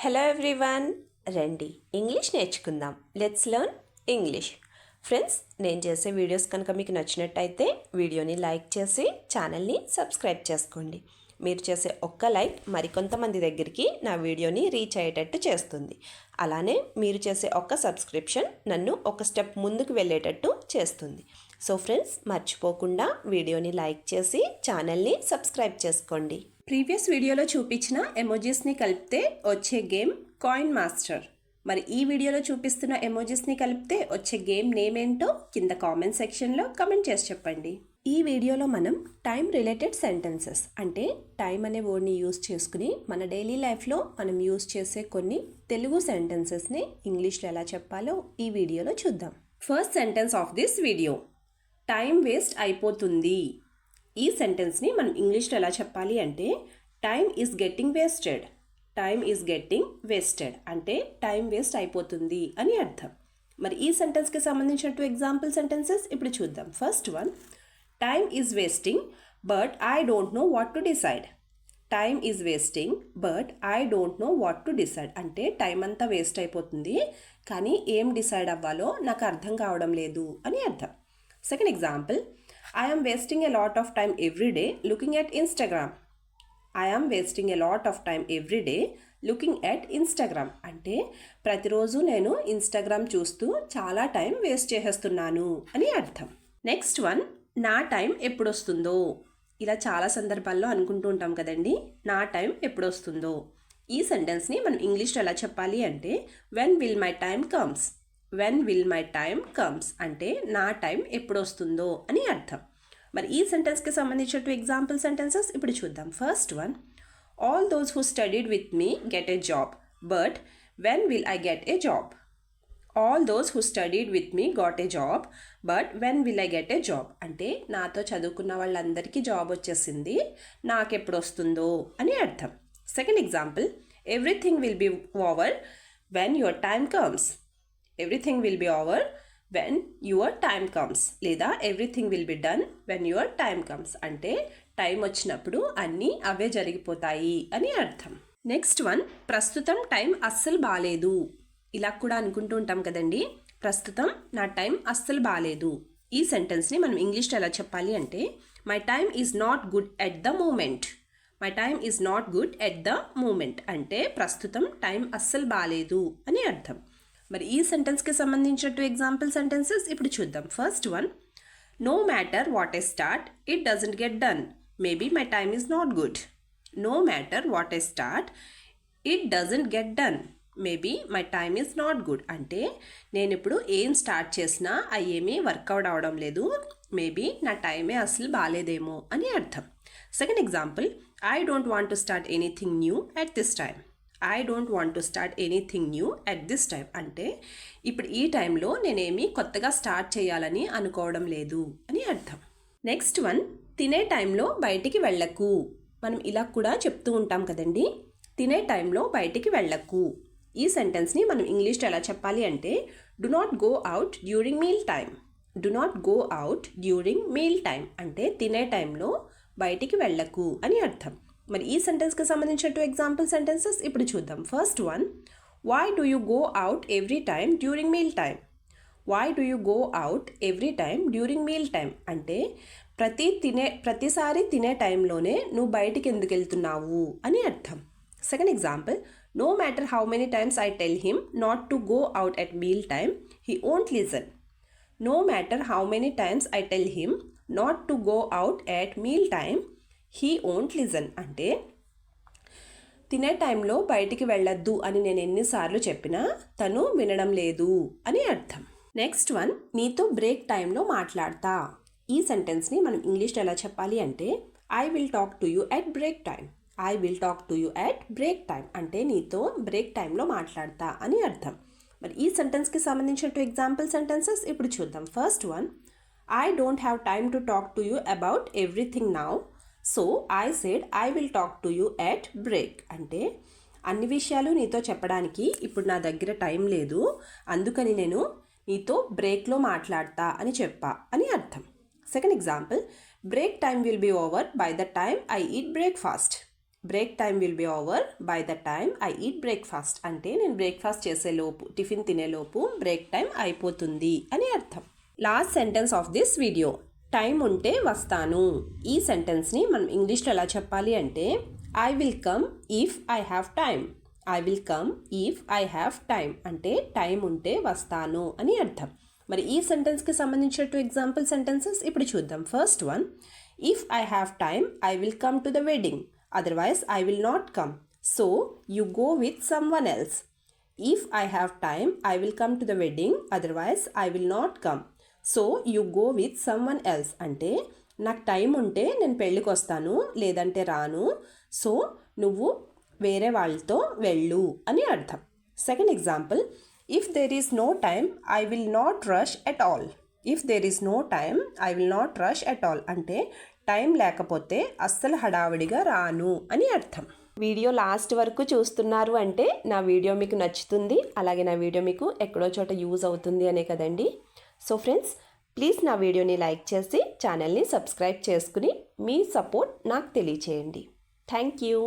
Hello everyone, రండి English నేర్చుకుందాం. Let's learn English. Friends, నేను చేసే వీడియోస్ కనుక మీకు నచ్చినట్టయితే వీడియోని లైక్ చేసి ఛానల్ని సబ్స్క్రైబ్ చేసుకోండి. మీరు చేసే ఒక్క లైక్ మరికొంతమంది దగ్గరికి నా వీడియోని రీచ్ అయ్యేటట్టు చేస్తుంది. అలానే మీరు చేసే ఒక్క సబ్స్క్రిప్షన్ నన్ను ఒక స్టెప్ ముందుకు వెళ్ళేటట్టు చేస్తుంది. సో ఫ్రెండ్స్, మర్చిపోకుండా వీడియోని లైక్ చేసి ఛానల్ని సబ్స్క్రైబ్ చేసుకోండి. ప్రీవియస్ వీడియోలో చూపించిన ఎమోజీస్ని కలిపితే వచ్చే గేమ్ కాయిన్ మాస్టర్. మరి ఈ వీడియోలో చూపిస్తున్న ఎమోజీస్ని కలిపితే వచ్చే గేమ్ నేమ్ ఏంటో కింద కామెంట్ సెక్షన్లో కమెంట్ చేసి చెప్పండి. ఈ వీడియోలో మనం టైం రిలేటెడ్ సెంటెన్సెస్ అంటే టైం అనే వర్డ్ని యూజ్ చేసుకుని మన డైలీ లైఫ్లో మనం యూజ్ చేసే కొన్ని తెలుగు సెంటెన్సెస్ని ఇంగ్లీష్లో ఎలా చెప్పాలో ఈ వీడియోలో చూద్దాం. First sentence of this video, time waste అయిపోతుంది. ఈ సెంటెన్స్ని మనం ఇంగ్లీష్లో ఎలా చెప్పాలి అంటే time is getting wasted. Time is getting wasted అంటే టైం వేస్ట్ అయిపోతుంది అని అర్థం. మరి ఈ సెంటెన్స్కి సంబంధించిన ఎగ్జాంపుల్ సెంటెన్సెస్ ఇప్పుడు చూద్దాం. First one, time is wasting but I don't know what to decide. Time is wasting but I don't know what to decide అంటే టైం అంతా వేస్ట్ అయిపోతుంది, కానీ ఏం డిసైడ్ అవ్వాలో నాకు అర్థం కావడం లేదు అని అర్థం. Second example, I am wasting a lot of time every day looking at Instagram. I am wasting a lot of time every day looking at Instagram అంటే ప్రతిరోజు నేను ఇన్స్టాగ్రామ్ చూస్తూ చాలా టైం వేస్ట్ చేసేస్తున్నాను అని అర్థం. నెక్స్ట్ వన్, నా time ఎప్పుడు వస్తుందో. ఇలా చాలా సందర్భాల్లో అనుకుంటూ ఉంటాం కదండి, నా టైం ఎప్పుడు వస్తుందో. ఈ సెంటెన్స్ని మనం ఇంగ్లీష్లో ఎలా చెప్పాలి అంటే when will my time comes. When will my time comes అంటే నా టైం ఎప్పుడు వస్తుందో అని అర్థం. మరి ఈ సెంటెన్స్కి సంబంధించిన ఎగ్జాంపుల్ సెంటెన్సెస్ ఇప్పుడు చూద్దాం. First one, all those who studied with me get a job but when will I get a job. All those who studied with me got a job but when will I get a job అంటే నాతో చదువుకున్న వాళ్ళందరికీ job వచ్చేసింది, నాకెప్పుడు వస్తుందో అని అర్థం. Second example, everything will be over when your time comes. Everything will be over when your time comes లేదా everything will be done when your time comes అంటే టైం వచ్చినప్పుడు అన్నీ అవే జరిగిపోతాయి అని అర్థం. నెక్స్ట్ వన్, ప్రస్తుతం టైం అస్సలు బాగాలేదు. ఇలా కూడా అనుకుంటూ ఉంటాం కదండి, ప్రస్తుతం నా టైం అస్సలు బాగాలేదు. ఈ సెంటెన్స్ని మనం ఇంగ్లీష్లో ఎలా చెప్పాలి అంటే my time is not good at the moment. My time is not good at the moment అంటే ప్రస్తుతం టైం అస్సలు బాగాలేదు అని అర్థం. మరి ఈ సెంటెన్స్కి సంబంధించిన ఎగ్జాంపుల్ సెంటెన్సెస్ ఇప్పుడు చూద్దాం. First one, no matter what I start it doesn't get done maybe my time is not good. No matter what I start it doesn't get done maybe my time is not good అంటే నేను ఇప్పుడు ఏం start చేసినా అవి ఏమీ work out అవడం లేదు, maybe నా టైమే అసలు బాగాలేదేమో అని అర్థం. Second example, I don't want to start anything new at this time. I don't want to start anything new at this time అంటే ఇప్పుడు ఈ టైంలో నేనేమి కొత్తగా స్టార్ట్ చేయాలని అనుకోవడం లేదు అని అర్థం. నెక్స్ట్ వన్, తినే టైంలో బయటికి వెళ్ళకు. మనం ఇలా కూడా చెప్తూ ఉంటాం కదండి, తినే టైంలో బయటికి వెళ్ళకు. ఈ సెంటెన్స్ని మనం ఇంగ్లీష్లో ఎలా చెప్పాలి అంటే do not go out during meal time. Do not go out during meal time అంటే తినే టైంలో బయటికి వెళ్ళకు అని అర్థం. మరి ఈ సెంటెన్స్కి సంబంధించిన ఎగ్జాంపుల్ సెంటెన్సెస్ ఇప్పుడు చూద్దాం. First one, why do you go out every time during meal time. Why do you go out every time during meal time అంటే ప్రతిసారి తినే టైంలోనే నువ్వు బయటికి ఎందుకు వెళ్తున్నావు అని అర్థం. Second example, no matter how many times I tell him not to go out at meal time he won't listen. No matter how many times I tell him not to go out at meal time he won't listen అంటే తినే టైంలో బయటికి వెళ్ళొద్దు అని నేను ఎన్నిసార్లు చెప్పినా తను వినడం లేదు అని అర్థం. నెక్స్ట్ వన్, నీతో బ్రేక్ టైంలో మాట్లాడతా. ఈ సెంటెన్స్ని మనం ఇంగ్లీష్లో ఎలా చెప్పాలి అంటే I will talk to you at break time. I will talk to you at break time అంటే నీతో బ్రేక్ టైంలో మాట్లాడతా అని అర్థం. మరి ఈ సెంటెన్స్కి సంబంధించిన ఎగ్జాంపుల్ సెంటెన్సెస్ ఇప్పుడు చూద్దాం. First one, I don't have time to talk to you about everything now so I said I will talk to you at break అంటే అన్ని విషయాలు నీతో చెప్పడానికి ఇప్పుడు నా దగ్గర టైం లేదు, అందుకని నేను నీతో బ్రేక్లో మాట్లాడతా అని చెప్పా అని అర్థం. Second example, break time will be over by the time I eat breakfast. Break time will be over by the time I eat breakfast అంటే నేను బ్రేక్ఫాస్ట్ చేసేలోపు టిఫిన్ తినేలోపు బ్రేక్ టైం అయిపోతుంది అని అర్థం. Last sentence of this video, time ఉంటే వస్తాను. ఈ సెంటెన్స్ని మనం ఇంగ్లీష్లో ఎలా చెప్పాలి అంటే I will come if I have time. I will come if I have time అంటే టైం ఉంటే వస్తాను అని అర్థం. మరి ఈ సెంటెన్స్కి సంబంధించిన 2 ఎగ్జాంపుల్ సెంటెన్సెస్ ఇప్పుడు చూద్దాం. First one, if I have time I will come to the wedding, otherwise I will not come, so you go with someone else. If I have time I will come to the wedding, otherwise I will not come, so you go with someone else అంటే నాకు time ఉంటే నేను పెళ్ళికి వస్తాను, లేదంటే రాను, so నువ్వు వేరే వాళ్ళతో వెళ్ళు అని అర్థం. Second example, if there is no time I will not rush at all. If there is no time I will not rush at all అంటే టైం లేకపోతే అస్సలు హడావిడిగా రాను అని అర్థం. వీడియో లాస్ట్ వరకు చూస్తున్నారు అంటే నా వీడియో మీకు నచ్చుతుంది, అలాగే నా వీడియో మీకు ఎక్కడో చోట యూజ్ అవుతుంది అనే కదండి. సో ఫ్రెండ్స్, ప్లీజ్ నా వీడియోని లైక్ చేసి ఛానల్ని సబ్స్క్రైబ్ చేసుకుని మీ సపోర్ట్ నాకు తెలియచేయండి. Thank you.